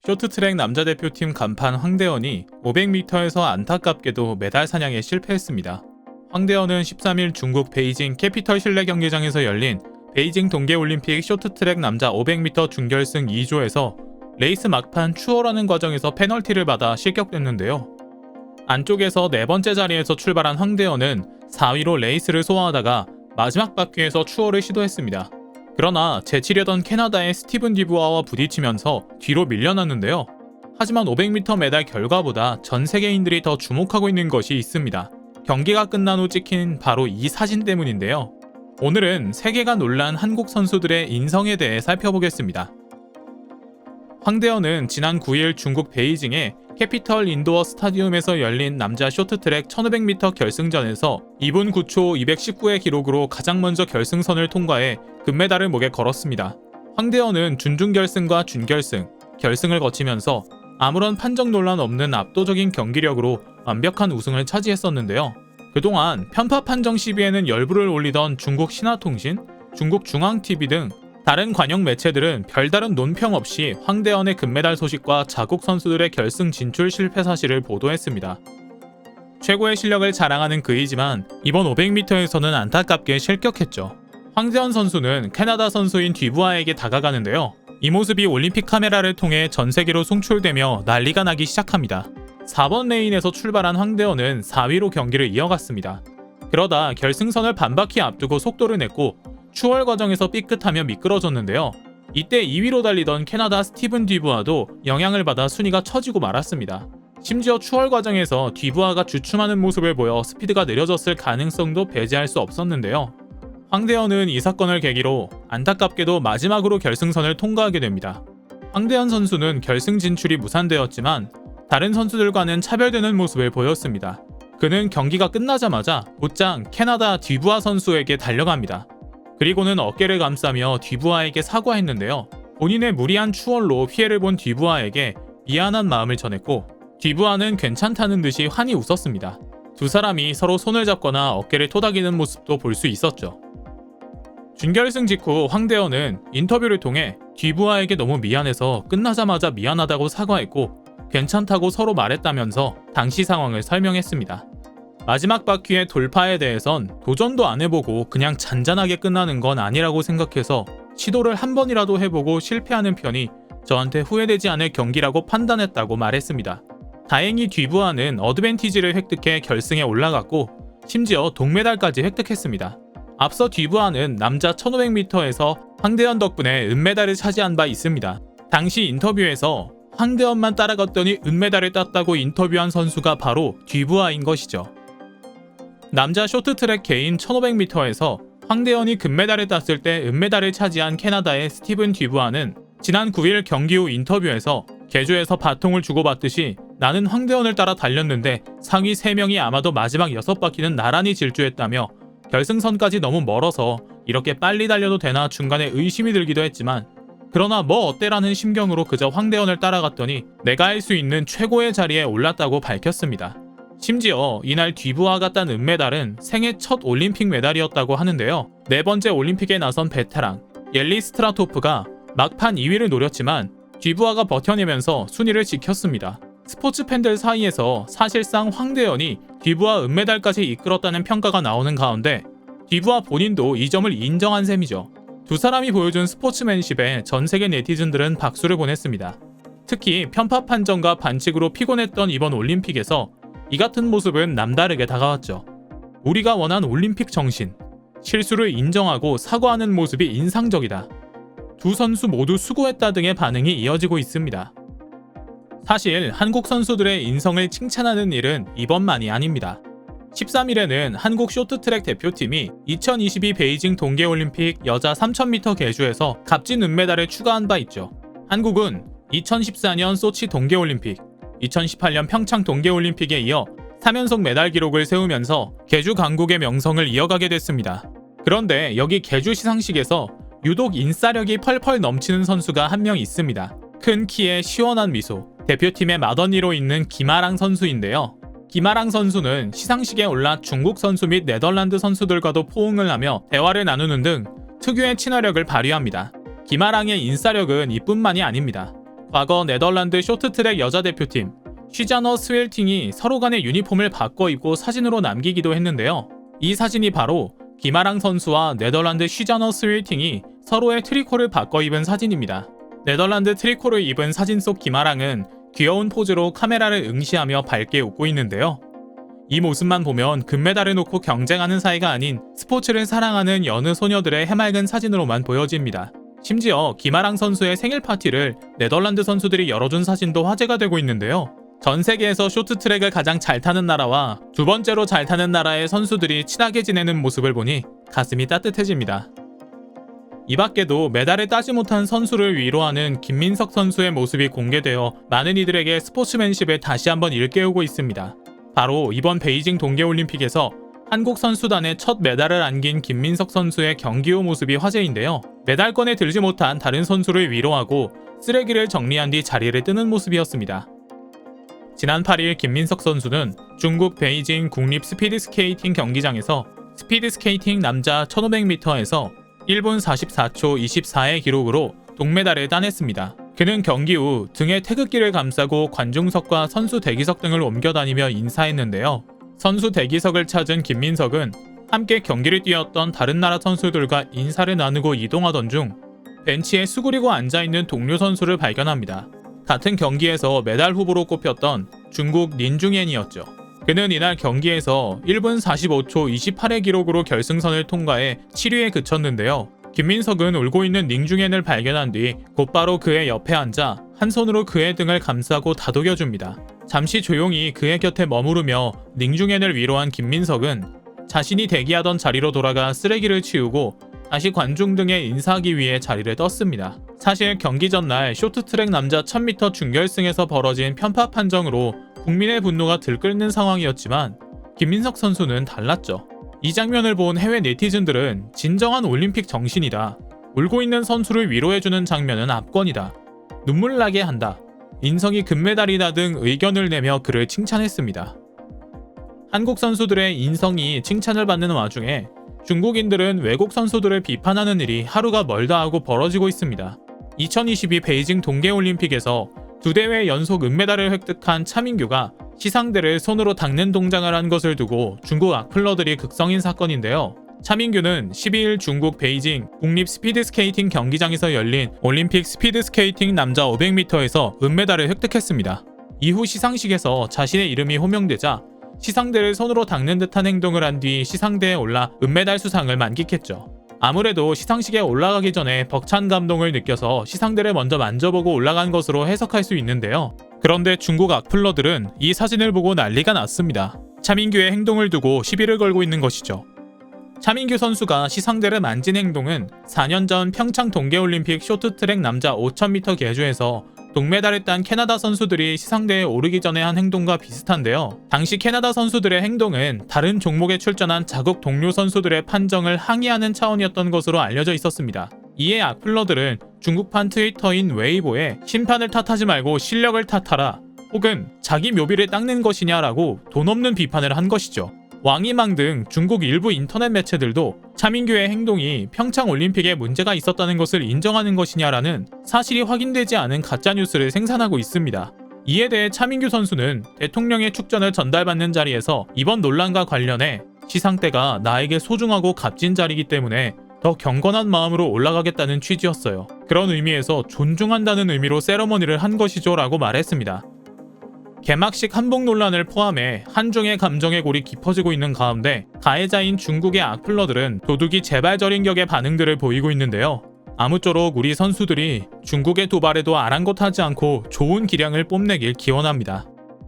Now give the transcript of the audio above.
쇼트트랙 남자 대표팀 간판 황대현이 500m에서 안타깝게도 메달 사냥에 실패했습니다. 황대현은 13일 중국 베이징 캐피털 실내 경기장에서 열린 베이징 동계올림픽 쇼트트랙 남자 500m 준결승 2조에서 레이스 막판 추월하는 과정에서 페널티를 받아 실격됐는데요. 안쪽에서 네 번째 자리에서 출발한 황대현은 4위로 레이스를 소화하다가 마지막 바퀴에서 추월을 시도했습니다. 그러나 제치려던 캐나다의 스티븐 디부아와 부딪히면서 뒤로 밀려났는데요. 하지만 500m 메달 결과보다 전 세계인들이 더 주목하고 있는 것이 있습니다. 경기가 끝난 후 찍힌 바로 이 사진 때문인데요. 오늘은 세계가 놀란 한국 선수들의 인성에 대해 살펴보겠습니다. 황대현은 지난 9일 중국 베이징의 캐피털 인도어 스타디움에서 열린 남자 쇼트트랙 1500m 결승전에서 2분 9초 219의 기록으로 가장 먼저 결승선을 통과해 금메달을 목에 걸었습니다. 황대현은 준중결승과 준결승, 결승을 거치면서 아무런 판정 논란 없는 압도적인 경기력으로 완벽한 우승을 차지했었는데요. 그동안 편파 판정 시비에는 열불을 올리던 중국 신화통신, 중국 중앙TV 등 다른 관영 매체들은 별다른 논평 없이 황대현의 금메달 소식과 자국 선수들의 결승 진출 실패 사실을 보도했습니다. 최고의 실력을 자랑하는 그이지만 이번 500m에서는 안타깝게 실격했죠. 황대현 선수는 캐나다 선수인 디부아에게 다가가는데요. 이 모습이 올림픽 카메라를 통해 전 세계로 송출되며 난리가 나기 시작합니다. 4번 레인에서 출발한 황대현은 4위로 경기를 이어갔습니다. 그러다 결승선을 반바퀴 앞두고 속도를 냈고 추월 과정에서 삐끗하며 미끄러졌는데요. 이때 2위로 달리던 캐나다 스티븐 디부아도 영향을 받아 순위가 처지고 말았습니다. 심지어 추월 과정에서 디부아가 주춤하는 모습을 보여 스피드가 느려졌을 가능성도 배제할 수 없었는데요. 황대현은 이 사건을 계기로 안타깝게도 마지막으로 결승선을 통과하게 됩니다. 황대현 선수는 결승 진출이 무산되었지만 다른 선수들과는 차별되는 모습을 보였습니다. 그는 경기가 끝나자마자 곧장 캐나다 디부아 선수에게 달려갑니다. 그리고는 어깨를 감싸며 디부아에게 사과했는데요. 본인의 무리한 추월로 피해를 본 디부아에게 미안한 마음을 전했고 디부아는 괜찮다는 듯이 환히 웃었습니다. 두 사람이 서로 손을 잡거나 어깨를 토닥이는 모습도 볼 수 있었죠. 준결승 직후 황대현은 인터뷰를 통해 디부아에게 너무 미안해서 끝나자마자 미안하다고 사과했고 괜찮다고 서로 말했다면서 당시 상황을 설명했습니다. 마지막 바퀴의 돌파에 대해선 도전도 안 해보고 그냥 잔잔하게 끝나는 건 아니라고 생각해서 시도를 한 번이라도 해보고 실패하는 편이 저한테 후회되지 않을 경기라고 판단했다고 말했습니다. 다행히 디부아는 어드밴티지를 획득해 결승에 올라갔고 심지어 동메달까지 획득했습니다. 앞서 디부아는 남자 1500m에서 황대현 덕분에 은메달을 차지한 바 있습니다. 당시 인터뷰에서 황대현만 따라갔더니 은메달을 땄다고 인터뷰한 선수가 바로 디부아인 것이죠. 남자 쇼트트랙 개인 1500m에서 황대현이 금메달을 땄을 때 은메달을 차지한 캐나다의 스티븐 디부아는 지난 9일 경기 후 인터뷰에서 개조에서 바통을 주고받듯이 나는 황대현을 따라 달렸는데 상위 3명이 아마도 마지막 6바퀴는 나란히 질주했다며 결승선까지 너무 멀어서 이렇게 빨리 달려도 되나 중간에 의심이 들기도 했지만 그러나 뭐 어때라는 심경으로 그저 황대현을 따라갔더니 내가 할 수 있는 최고의 자리에 올랐다고 밝혔습니다. 심지어 이날 디부아가 딴 은메달은 생애 첫 올림픽 메달이었다고 하는데요. 네 번째 올림픽에 나선 베테랑 옐리 스트라토프가 막판 2위를 노렸지만 디부아가 버텨내면서 순위를 지켰습니다. 스포츠 팬들 사이에서 사실상 황대현이 디부아 은메달까지 이끌었다는 평가가 나오는 가운데 디부아 본인도 이 점을 인정한 셈이죠. 두 사람이 보여준 스포츠맨십에 전 세계 네티즌들은 박수를 보냈습니다. 특히 편파 판정과 반칙으로 피곤했던 이번 올림픽에서 이 같은 모습은 남다르게 다가왔죠. 우리가 원한 올림픽 정신, 실수를 인정하고 사과하는 모습이 인상적이다. 두 선수 모두 수고했다 등의 반응이 이어지고 있습니다. 사실 한국 선수들의 인성을 칭찬하는 일은 이번만이 아닙니다. 13일에는 한국 쇼트트랙 대표팀이 2022 베이징 동계올림픽 여자 3000m 계주에서 값진 은메달을 추가한 바 있죠. 한국은 2014년 소치 동계올림픽, 2018년 평창 동계올림픽에 이어 3연속 메달 기록을 세우면서 계주 강국의 명성을 이어가게 됐습니다. 그런데 여기 계주 시상식에서 유독 인싸력이 펄펄 넘치는 선수가 한 명 있습니다. 큰 키에 시원한 미소, 대표팀의 맏언니로 있는 김아랑 선수인데요. 김아랑 선수는 시상식에 올라 중국 선수 및 네덜란드 선수들과도 포옹을 하며 대화를 나누는 등 특유의 친화력을 발휘합니다. 김아랑의 인싸력은 이뿐만이 아닙니다. 과거 네덜란드 쇼트트랙 여자 대표팀 쉬자너 스웰팅이 서로 간의 유니폼을 바꿔 입고 사진으로 남기기도 했는데요. 이 사진이 바로 김아랑 선수와 네덜란드 쉬자너 스웰팅이 서로의 트리코를 바꿔 입은 사진입니다. 네덜란드 트리코를 입은 사진 속 김아랑은 귀여운 포즈로 카메라를 응시하며 밝게 웃고 있는데요. 이 모습만 보면 금메달을 놓고 경쟁하는 사이가 아닌 스포츠를 사랑하는 여느 소녀들의 해맑은 사진으로만 보여집니다. 심지어 김아랑 선수의 생일 파티를 네덜란드 선수들이 열어준 사진도 화제가 되고 있는데요. 전 세계에서 쇼트트랙을 가장 잘 타는 나라와 두 번째로 잘 타는 나라의 선수들이 친하게 지내는 모습을 보니 가슴이 따뜻해집니다. 이 밖에도 메달을 따지 못한 선수를 위로하는 김민석 선수의 모습이 공개되어 많은 이들에게 스포츠맨십을 다시 한번 일깨우고 있습니다. 바로 이번 베이징 동계올림픽에서 한국 선수단의 첫 메달을 안긴 김민석 선수의 경기 후 모습이 화제인데요. 메달권에 들지 못한 다른 선수를 위로하고 쓰레기를 정리한 뒤 자리를 뜨는 모습이었습니다. 지난 8일 김민석 선수는 중국 베이징 국립 스피드스케이팅 경기장에서 스피드스케이팅 남자 1500m에서 1분 44초 24의 기록으로 동메달을 따냈습니다. 그는 경기 후 등에 태극기를 감싸고 관중석과 선수 대기석 등을 옮겨다니며 인사했는데요. 선수 대기석을 찾은 김민석은 함께 경기를 뛰었던 다른 나라 선수들과 인사를 나누고 이동하던 중 벤치에 수그리고 앉아있는 동료 선수를 발견합니다. 같은 경기에서 메달 후보로 꼽혔던 중국 린중옌이었죠. 그는 이날 경기에서 1분 45초 28의 기록으로 결승선을 통과해 7위에 그쳤는데요. 김민석은 울고 있는 링중옌을 발견한 뒤 곧바로 그의 옆에 앉아 한 손으로 그의 등을 감싸고 다독여줍니다. 잠시 조용히 그의 곁에 머무르며 링중옌을 위로한 김민석은 자신이 대기하던 자리로 돌아가 쓰레기를 치우고 다시 관중 등에 인사하기 위해 자리를 떴습니다. 사실 경기 전날 쇼트트랙 남자 1000m 준결승에서 벌어진 편파 판정으로 국민의 분노가 들끓는 상황이었지만 김민석 선수는 달랐죠. 이 장면을 본 해외 네티즌들은 진정한 올림픽 정신이다. 울고 있는 선수를 위로해주는 장면은 압권이다. 눈물 나게 한다. 인성이 금메달이다 등 의견을 내며 그를 칭찬했습니다. 한국 선수들의 인성이 칭찬을 받는 와중에 중국인들은 외국 선수들을 비판하는 일이 하루가 멀다 하고 벌어지고 있습니다. 2022 베이징 동계올림픽에서 두 대회 연속 은메달을 획득한 차민규가 시상대를 손으로 닦는 동작을 한 것을 두고 중국 악플러들이 극성인 사건인데요. 차민규는 12일 중국 베이징 국립 스피드스케이팅 경기장에서 열린 올림픽 스피드스케이팅 남자 500m에서 은메달을 획득했습니다. 이후 시상식에서 자신의 이름이 호명되자 시상대를 손으로 닦는 듯한 행동을 한 뒤 시상대에 올라 은메달 수상을 만끽했죠. 아무래도 시상식에 올라가기 전에 벅찬 감동을 느껴서 시상대를 먼저 만져보고 올라간 것으로 해석할 수 있는데요. 그런데 중국 악플러들은 이 사진을 보고 난리가 났습니다. 차민규의 행동을 두고 시비를 걸고 있는 것이죠. 차민규 선수가 시상대를 만진 행동은 4년 전 평창 동계올림픽 쇼트트랙 남자 5000m 계주에서 동메달을 딴 캐나다 선수들이 시상대에 오르기 전에 한 행동과 비슷한데요. 당시 캐나다 선수들의 행동은 다른 종목에 출전한 자국 동료 선수들의 판정을 항의하는 차원이었던 것으로 알려져 있었습니다. 이에 악플러들은 중국판 트위터인 웨이보에 심판을 탓하지 말고 실력을 탓하라 혹은 자기 묘비를 닦는 것이냐라고 돈 없는 비판을 한 것이죠. 왕이망 등 중국 일부 인터넷 매체들도 차민규의 행동이 평창 올림픽에 문제가 있었다는 것을 인정하는 것이냐라는 사실이 확인되지 않은 가짜뉴스를 생산하고 있습니다. 이에 대해 차민규 선수는 대통령의 축전을 전달받는 자리에서 이번 논란과 관련해 시상대가 나에게 소중하고 값진 자리이기 때문에 더 경건한 마음으로 올라가겠다는 취지였어요. 그런 의미에서 존중한다는 의미로 세러머니를 한 것이죠 라고 말했습니다. 개막식 한복 논란을 포함해 한중의 감정의 골이 깊어지고 있는 가운데 가해자인 중국의 악플러들은 도둑이 제발저린 격의 반응들을 보이고 있는데요. 아무쪼록 우리 선수들이 중국의 도발에도 아랑곳하지 않고 좋은 기량을 뽐내길 기원합니다.